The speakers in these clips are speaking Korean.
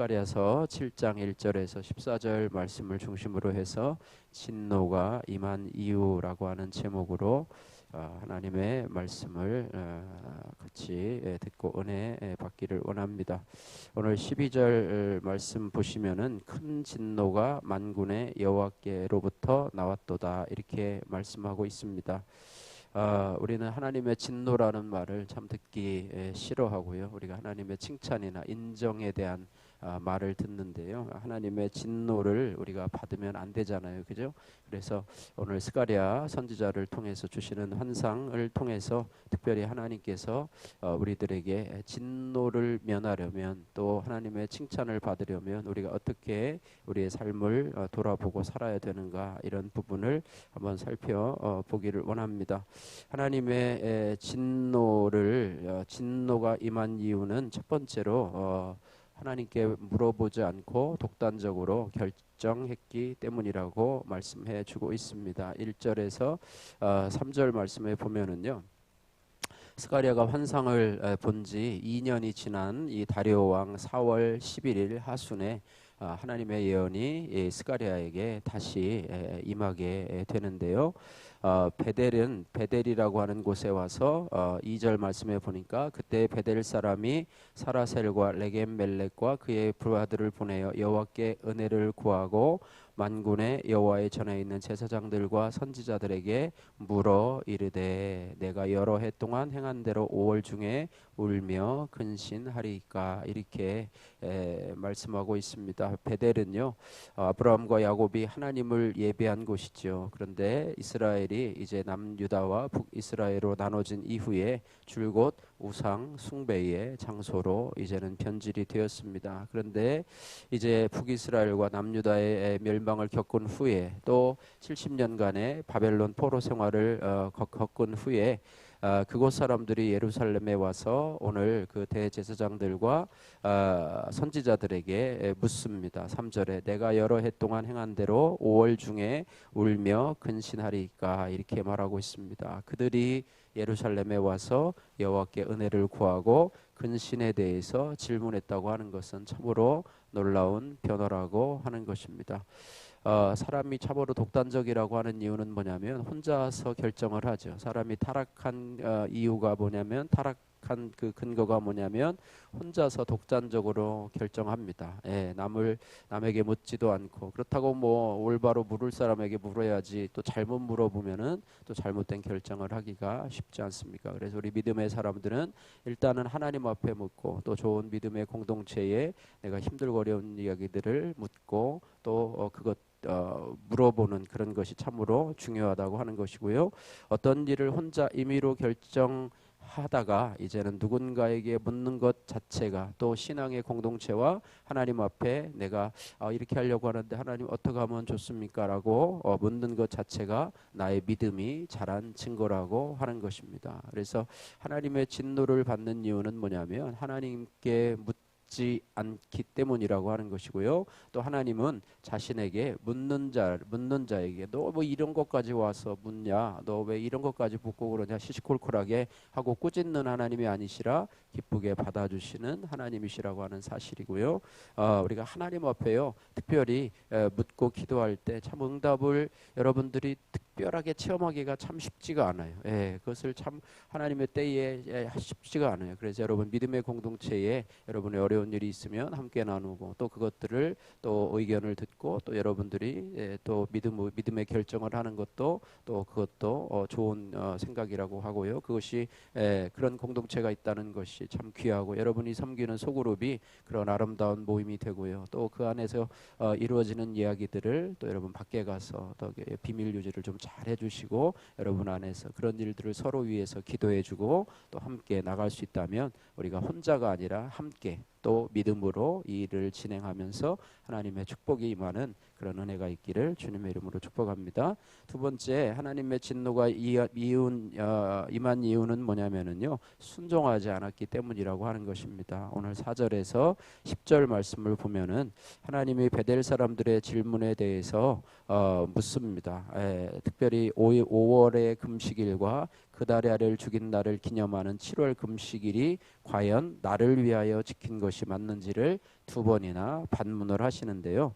스가랴서 7장 1절에서 14절 말씀을 중심으로 해서 진노가 임한 이유라고 하는 제목으로 하나님의 말씀을 같이 듣고 은혜 받기를 원합니다. 오늘 12절 말씀 보시면은 큰 진노가 만군의 여호와께로부터 나왔도다 이렇게 말씀하고 있습니다. 우리는 하나님의 진노라는 말을 참 듣기 싫어하고요. 우리가 하나님의 칭찬이나 인정에 대한 말을 듣는데요. 하나님의 진노를 우리가 받으면 안 되잖아요. 그죠? 그래서 오늘 스가랴 선지자를 통해서 주시는 환상을 통해서 특별히 하나님께서 우리들에게 진노를 면하려면 또 하나님의 칭찬을 받으려면 우리가 어떻게 우리의 삶을 돌아보고 살아야 되는가 이런 부분을 한번 살펴보기를 원합니다. 하나님의 진노가 임한 이유는 첫 번째로 하나님께 물어보지 않고 독단적으로 결정했기 때문이라고 말씀해 주고 있습니다. 1절에서 3절 말씀에 보면은요. 스가랴가 환상을 본 지 2년이 지난 이 다리오 왕 4월 11일 하순에 하나님의 예언이 스가랴에게 다시 임하게 되는데요. 베델이라고 하는 곳에 와서 2절 말씀에 보니까 그때 베델 사람이 사라셀과 레겜멜렉과 그의 부하들을 보내어 여호와께 은혜를 구하고 만군의 여호와의 전에 있는 제사장들과 선지자들에게 물어 이르되 내가 여러 해 동안 행한 대로 5월 중에 울며 근신하리이까 이렇게 말씀하고 있습니다. 베델은요 아브라함과 야곱이 하나님을 예배한 곳이죠. 그런데 이스라엘이 이제 남유다와 북이스라엘로 나눠진 이후에 줄곧 우상 숭배의 장소로 이제는 변질이 되었습니다. 그런데 이제 북이스라엘과 남유다의 멸망을 겪은 후에 또 70년간의 바벨론 포로 생활을 겪은 후에 그곳 사람들이 예루살렘에 와서 오늘 그 대제사장들과 선지자들에게 묻습니다. 3절에 내가 여러 해 동안 행한 대로 5월 중에 울며 근신하리이까 이렇게 말하고 있습니다. 그들이 예루살렘에 와서 여호와께 은혜를 구하고 근신에 대해서 질문했다고 하는 것은 참으로 놀라운 변화라고 하는 것입니다. 사람이 참으로 독단적이라고 하는 이유는 뭐냐면 혼자서 결정을 하죠. 사람이 타락한 이유가 뭐냐면 타락한 그 근거가 뭐냐면 혼자서 독단적으로 결정합니다. 남에게 묻지도 않고 그렇다고 뭐 올바로 물을 사람에게 물어야지 또 잘못 물어보면은 또 잘못된 결정을 하기가 쉽지 않습니까? 그래서 우리 믿음의 사람들은 일단은 하나님 앞에 묻고 또 좋은 믿음의 공동체에 내가 힘들고 어려운 이야기들을 묻고 또 그것 물어보는 그런 것이 참으로 중요하다고 하는 것이고요. 어떤 일을 혼자 임의로 결정하다가 이제는 누군가에게 묻는 것 자체가 또 신앙의 공동체와 하나님 앞에 내가 이렇게 하려고 하는데 하나님 어떻게 하면 좋습니까? 라고 묻는 것 자체가 나의 믿음이 자란 증거라고 하는 것입니다. 그래서 하나님의 진노를 받는 이유는 뭐냐면 하나님께 묻지 않기 때문이라고 하는 것이고요. 또 하나님은 자신에게 묻는 자에게 너 뭐 이런 것까지 와서 묻냐? 너 왜 이런 것까지 묻고 그러냐? 시시콜콜하게 하고 꾸짖는 하나님이 아니시라 기쁘게 받아주시는 하나님이시라고 하는 사실이고요. 우리가 하나님 앞에요 특별히 묻고 기도할 때 참 응답을 여러분들이 특별하게 체험하기가 참 쉽지가 않아요. 그것을 참 하나님의 때에 쉽지가 않아요. 그래서 여러분 믿음의 공동체에 여러분의 어려운 일이 있으면 함께 나누고 또 그것들을 또 의견을 듣고 또 여러분들이 또 믿음의 결정을 하는 것도 또 그것도 좋은 생각이라고 하고요. 그것이 그런 공동체가 있다는 것이 참 귀하고 여러분이 섬기는 소그룹이 그런 아름다운 모임이 되고요. 또 그 안에서 이루어지는 이야기들을 또 여러분 밖에 가서 더 비밀 유지를 좀 잘 해주시고 여러분 안에서 그런 일들을 서로 위해서 기도해주고 또 함께 나갈 수 있다면 우리가 혼자가 아니라 함께 또 믿음으로 이 일을 진행하면서 하나님의 축복이 임하는 그런 은혜가 있기를 주님의 이름으로 축복합니다. 두 번째 하나님의 진노가 임한 이유는 뭐냐면은요 순종하지 않았기 때문이라고 하는 것입니다. 오늘 4절에서 10절 말씀을 보면은 하나님이 베델 사람들의 질문에 대해서 묻습니다. 특별히 5월의 금식일과 그 그 달의 아래를 죽인 날을 기념하는 7월 금식일이 과연 나를 위하여 지킨 것이 맞는지를 두 번이나 반문을 하시는데요.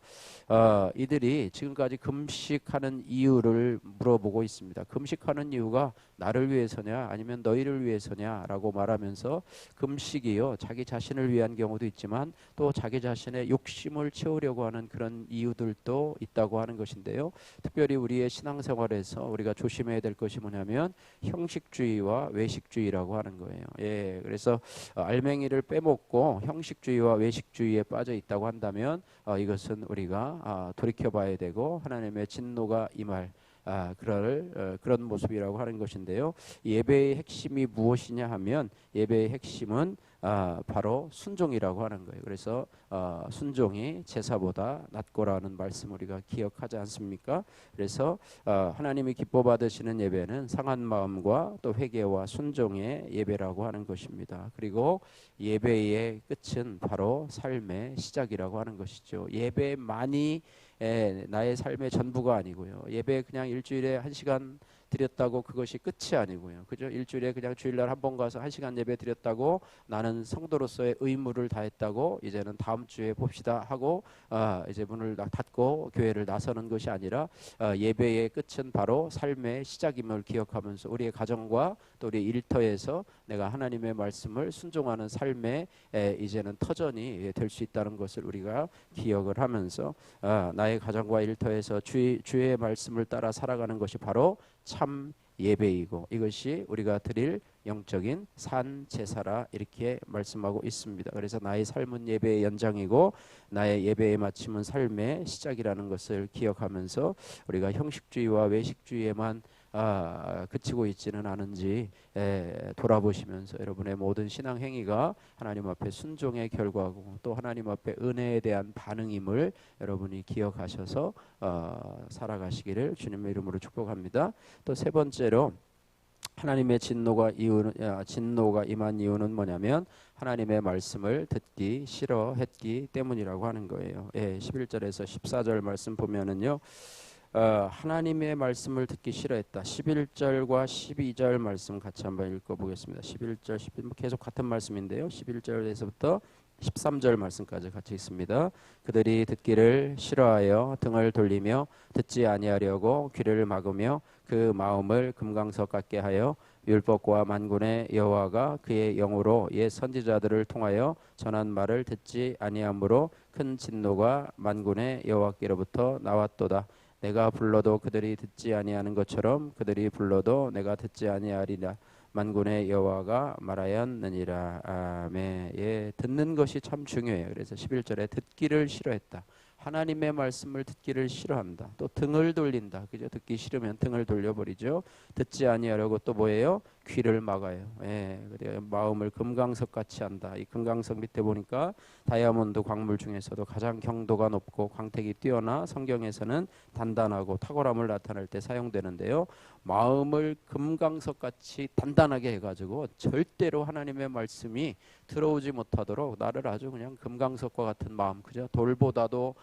이들이 지금까지 금식하는 이유를 물어보고 있습니다. 금식하는 이유가 나를 위해서냐 아니면 너희를 위해서냐라고 말하면서 금식이요 자기 자신을 위한 경우도 있지만 또 자기 자신의 욕심을 채우려고 하는 그런 이유들도 있다고 하는 것인데요. 특별히 우리의 신앙생활에서 우리가 조심해야 될 것이 뭐냐면 형식주의와 외식주의라고 하는 거예요. 예, 그래서 알맹이를 빼먹고 형식주의와 외식주의에 빠져 있다고 한다면 이것은 우리가 돌이켜봐야 되고 하나님의 진노가 임할 그런 모습이라고 하는 것인데요. 예배의 핵심이 무엇이냐 하면 예배의 핵심은 바로 순종이라고 하는 거예요. 그래서 순종이 제사보다 낫고라는 말씀 우리가 기억하지 않습니까? 그래서 하나님이 기뻐 받으시는 예배는 상한 마음과 또 회개와 순종의 예배라고 하는 것입니다. 그리고 예배의 끝은 바로 삶의 시작이라고 하는 것이죠. 예배만이 나의 삶의 전부가 아니고요. 예배 그냥 일주일에 1시간 드렸다고 그것이 끝이 아니고요. 그죠? 일주일에 그냥 주일날 한 번 가서 1시간 예배 드렸다고 나는 성도로서의 의무를 다했다고 이제는 다음 주에 봅시다 하고 이제 문을 닫고 교회를 나서는 것이 아니라 예배의 끝은 바로 삶의 시작임을 기억하면서 우리의 가정과 또 우리 일터에서 내가 하나님의 말씀을 순종하는 삶의 이제는 터전이 될 수 있다는 것을 우리가 기억을 하면서 나의 가정과 일터에서 주의 말씀을 따라 살아가는 것이 바로 참 예배이고 이것이 우리가 드릴 영적인 산 제사라 이렇게 말씀하고 있습니다. 그래서 나의 삶은 예배의 연장이고 나의 예배에 마침은 삶의 시작이라는 것을 기억하면서 우리가 형식주의와 외식주의에만 그치고 있지는 않은지 돌아보시면서 여러분의 모든 신앙 행위가 하나님 앞에 순종의 결과고 또 하나님 앞에 은혜에 대한 반응임을 여러분이 기억하셔서 살아가시기를 주님의 이름으로 축복합니다. 또 세 번째로 하나님의 진노가 임한 이유는 뭐냐면 하나님의 말씀을 듣기 싫어했기 때문이라고 하는 거예요. 11절에서 14절 말씀 보면은요. 하나님의 말씀을 듣기 싫어했다. 11절과 12절 말씀 같이 한번 읽어보겠습니다. 11절, 12절 계속 같은 말씀인데요. 11절에서부터 13절 말씀까지 같이 있습니다. 그들이 듣기를 싫어하여 등을 돌리며 듣지 아니하려고 귀를 막으며 그 마음을 금강석 같게 하여 율법과 만군의 여호와가 그의 영으로 옛 선지자들을 통하여 전한 말을 듣지 아니하므로 큰 진노가 만군의 여호와께로부터 나왔도다. 내가 불러도 그들이 듣지 아니하는 것처럼 그들이 불러도 내가 듣지 아니하리라. 만군의 여호와가 말하였느니라. 아멘. 예, 듣는 것이 참 중요해요. 그래서 11절에 듣기를 싫어했다. 하나님의 말씀을 듣기를 싫어한다. 또 등을 돌린다. 그죠? 듣기 싫으면 등을 돌려버리죠. 듣지 아니하려고 또 뭐예요? 귀를 막아요. 그래 마음을 금강석 같이 한다. 이 금강석 밑에 보니까 다이아몬드 광물 중에서도 가장 경도가 높고 광택이 뛰어나 성경에서는 단단하고 탁월함을 나타낼 때 사용되는데요. 마음을 금강석 같이 단단하게 해가지고 절대로 하나님의 말씀이 들어오지 못하도록 나를 아주 그냥 금강석과 같은 마음, 그죠? 돌보다도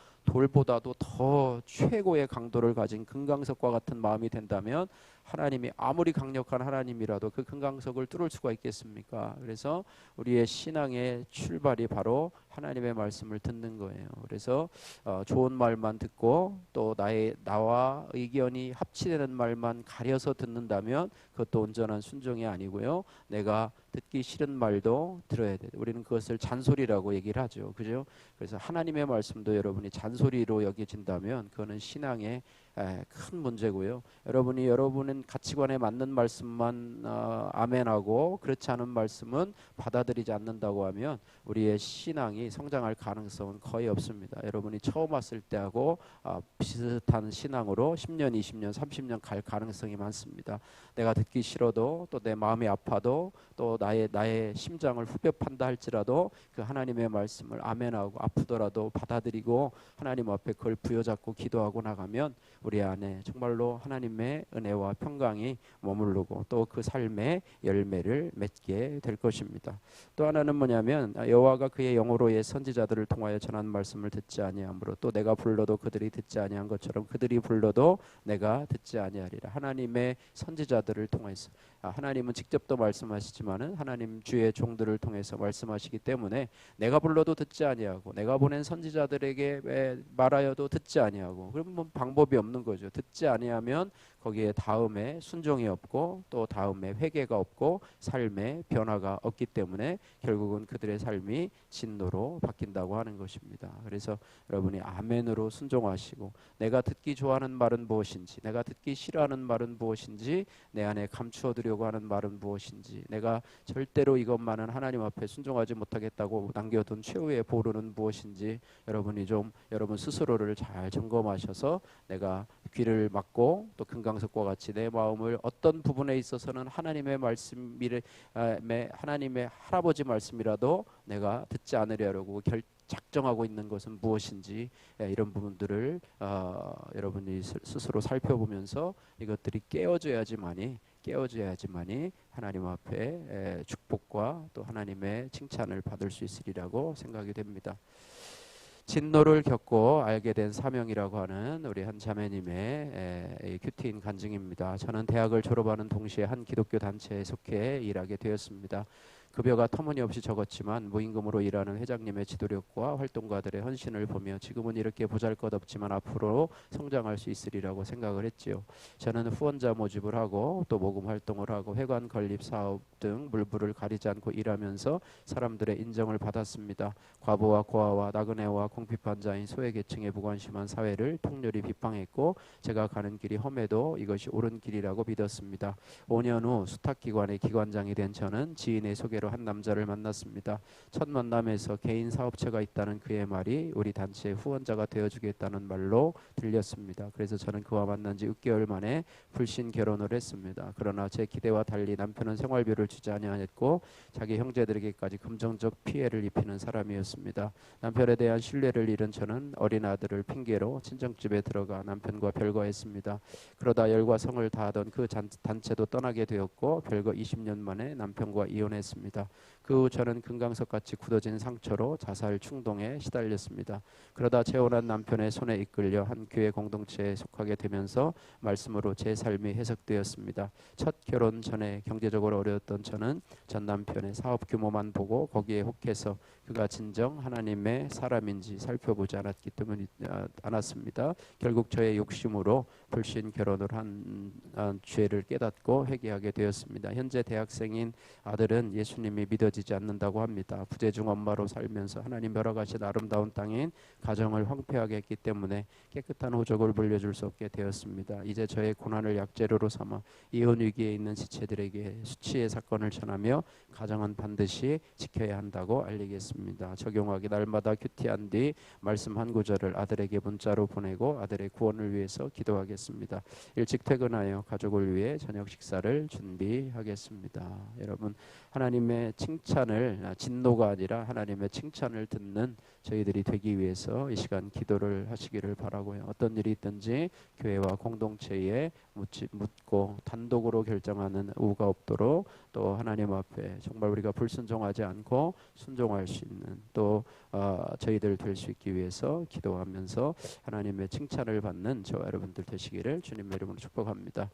더 최고의 강도를 가진 금강석과 같은 마음이 된다면 하나님이 아무리 강력한 하나님이라도 그 금강석을 뚫을 수가 있겠습니까? 그래서 우리의 신앙의 출발이 바로 하나님의 말씀을 듣는 거예요. 그래서 좋은 말만 듣고 또 나와 의견이 합치되는 말만 가려서 듣는다면 그것도 온전한 순종이 아니고요. 내가 듣기 싫은 말도 들어야 돼요. 우리는 그것을 잔소리라고 얘기를 하죠. 그죠? 그래서 하나님의 말씀도 여러분이 잔소리로 여겨진다면 그거는 신앙의 큰 문제고요. 여러분은 가치관에 맞는 말씀만 아멘하고 그렇지 않은 말씀은 받아들이지 않는다고 하면 우리의 신앙이 성장할 가능성은 거의 없습니다. 여러분이 처음 왔을 때하고 비슷한 신앙으로 10년, 20년, 30년 갈 가능성이 많습니다. 내가 듣기 싫어도 또 내 마음이 아파도 또 나의 심장을 후벼 판다 할지라도 그 하나님의 말씀을 아멘하고 아프더라도 받아들이고 하나님 앞에 그걸 부여잡고 기도하고 나가면 우리 안에 정말로 하나님의 은혜와 평강이 머무르고 또 그 삶의 열매를 맺게 될 것입니다. 또 하나는 뭐냐면 여호와가 그의 영으로 옛 선지자들을 통하여 전한 말씀을 듣지 아니하므로 또 내가 불러도 그들이 듣지 아니한 것처럼 그들이 불러도 내가 듣지 아니하리라. 하나님의 선지자들을 통해서 하나님은 직접 또 말씀하시지만은 하나님 주의 종들을 통해서 말씀하시기 때문에 내가 불러도 듣지 아니하고 내가 보낸 선지자들에게 말하여도 듣지 아니하고 그러면 뭐 방법이 없는 거죠. 듣지 아니하면 거기에 다음에 순종이 없고 또 다음에 회개가 없고 삶의 변화가 없기 때문에 결국은 그들의 삶이 진노로 바뀐다고 하는 것입니다. 그래서 여러분이 아멘으로 순종하시고 내가 듣기 좋아하는 말은 무엇인지 내가 듣기 싫어하는 말은 무엇인지 내 안에 감추어두려고 하는 말은 무엇인지 내가 절대로 이것만은 하나님 앞에 순종하지 못하겠다고 남겨둔 최후의 보루는 무엇인지 여러분이 좀 여러분 스스로를 잘 점검하셔서 내가 귀를 막고 또 금강석과 같이 내 마음을 어떤 부분에 있어서는 하나님의 말씀이 하나님의 할아버지 말씀이라도 내가 듣지 않으려고 작정하고 있는 것은 무엇인지 이런 부분들을 여러분이 스스로 살펴보면서 이것들이 깨어져야지만이 하나님 앞에 축복과 또 하나님의 칭찬을 받을 수 있으리라고 생각이 됩니다. 진노를 겪고 알게 된 사명이라고 하는 우리 한 자매님의 큐티인 간증입니다. 저는 대학을 졸업하는 동시에 한 기독교 단체에 속해 일하게 되었습니다. 급여가 터무니없이 적었지만 무임금으로 일하는 회장님의 지도력과 활동가들의 헌신을 보며 지금은 이렇게 보잘것없지만 앞으로 성장할 수 있으리라고 생각을 했지요. 저는 후원자 모집을 하고 또 모금 활동을 하고 회관 건립 사업 등 물불을 가리지 않고 일하면서 사람들의 인정을 받았습니다. 과부와 고아와 나그네와 공피판자인 소외계층에 무관심한 사회를 통렬히 비판했고 제가 가는 길이 험해도 이것이 옳은 길이라고 믿었습니다. 5년 후 수탁기관의 기관장이 된 저는 지인의 소개로 한 남자를 만났습니다. 첫 만남에서 개인 사업체가 있다는 그의 말이 우리 단체의 후원자가 되어주겠다는 말로 들렸습니다. 그래서 저는 그와 만난 지 6개월 만에 불신 결혼을 했습니다. 그러나 제 기대와 달리 남편은 생활비를 주지 아니하였고 자기 형제들에게까지 금전적 피해를 입히는 사람이었습니다. 남편에 대한 신뢰를 잃은 저는 어린 아들을 핑계로 친정집에 들어가 남편과 별거했습니다. 그러다 열과 성을 다하던 그 단체도 떠나게 되었고 별거 20년 만에 남편과 이혼했습니다. 그 후 저는 금강석같이 굳어진 상처로 자살 충동에 시달렸습니다. 그러다 재혼한 남편의 손에 이끌려 한 교회 공동체에 속하게 되면서 말씀으로 제 삶이 해석되었습니다. 첫 결혼 전에 경제적으로 어려웠던 저는 전 남편의 사업 규모만 보고 거기에 혹해서 그가 진정 하나님의 사람인지 살펴보지 않았습니다. 결국 저의 욕심으로 불신 결혼을 한 죄를 깨닫고 회개하게 되었습니다. 현재 대학생인 아들은 예수님이 믿어지지 않는다고 합니다. 부재중 엄마로 살면서 하나님 벼락하신 아름다운 땅인 가정을 황폐하게 했기 때문에 깨끗한 호적을 물려줄 수 없게 되었습니다. 이제 저의 고난을 약재료로 삼아 이혼 위기에 있는 지체들에게 수치의 사건을 전하며 가정은 반드시 지켜야 한다고 알리겠습니다. 적용하기 날마다 큐티한 뒤 말씀 한 구절을 아들에게 문자로 보내고 아들의 구원을 위해서 기도하겠습니다. 일찍 퇴근하여 가족을 위해 저녁 식사를 준비하겠습니다. 여러분 하나님의 칭찬을 진노가 아니라 하나님의 칭찬을 듣는 저희들이 되기 위해서 이 시간 기도를 하시기를 바라고요. 어떤 일이 있든지 교회와 공동체에 묻고 단독으로 결정하는 오후가 없도록 또 하나님 앞에 정말 우리가 불순종하지 않고 순종할 수 있는 또 저희들 될 수 있기 위해서 기도하면서 하나님의 칭찬을 받는 저와 여러분들 되시기를 주님의 이름으로 축복합니다.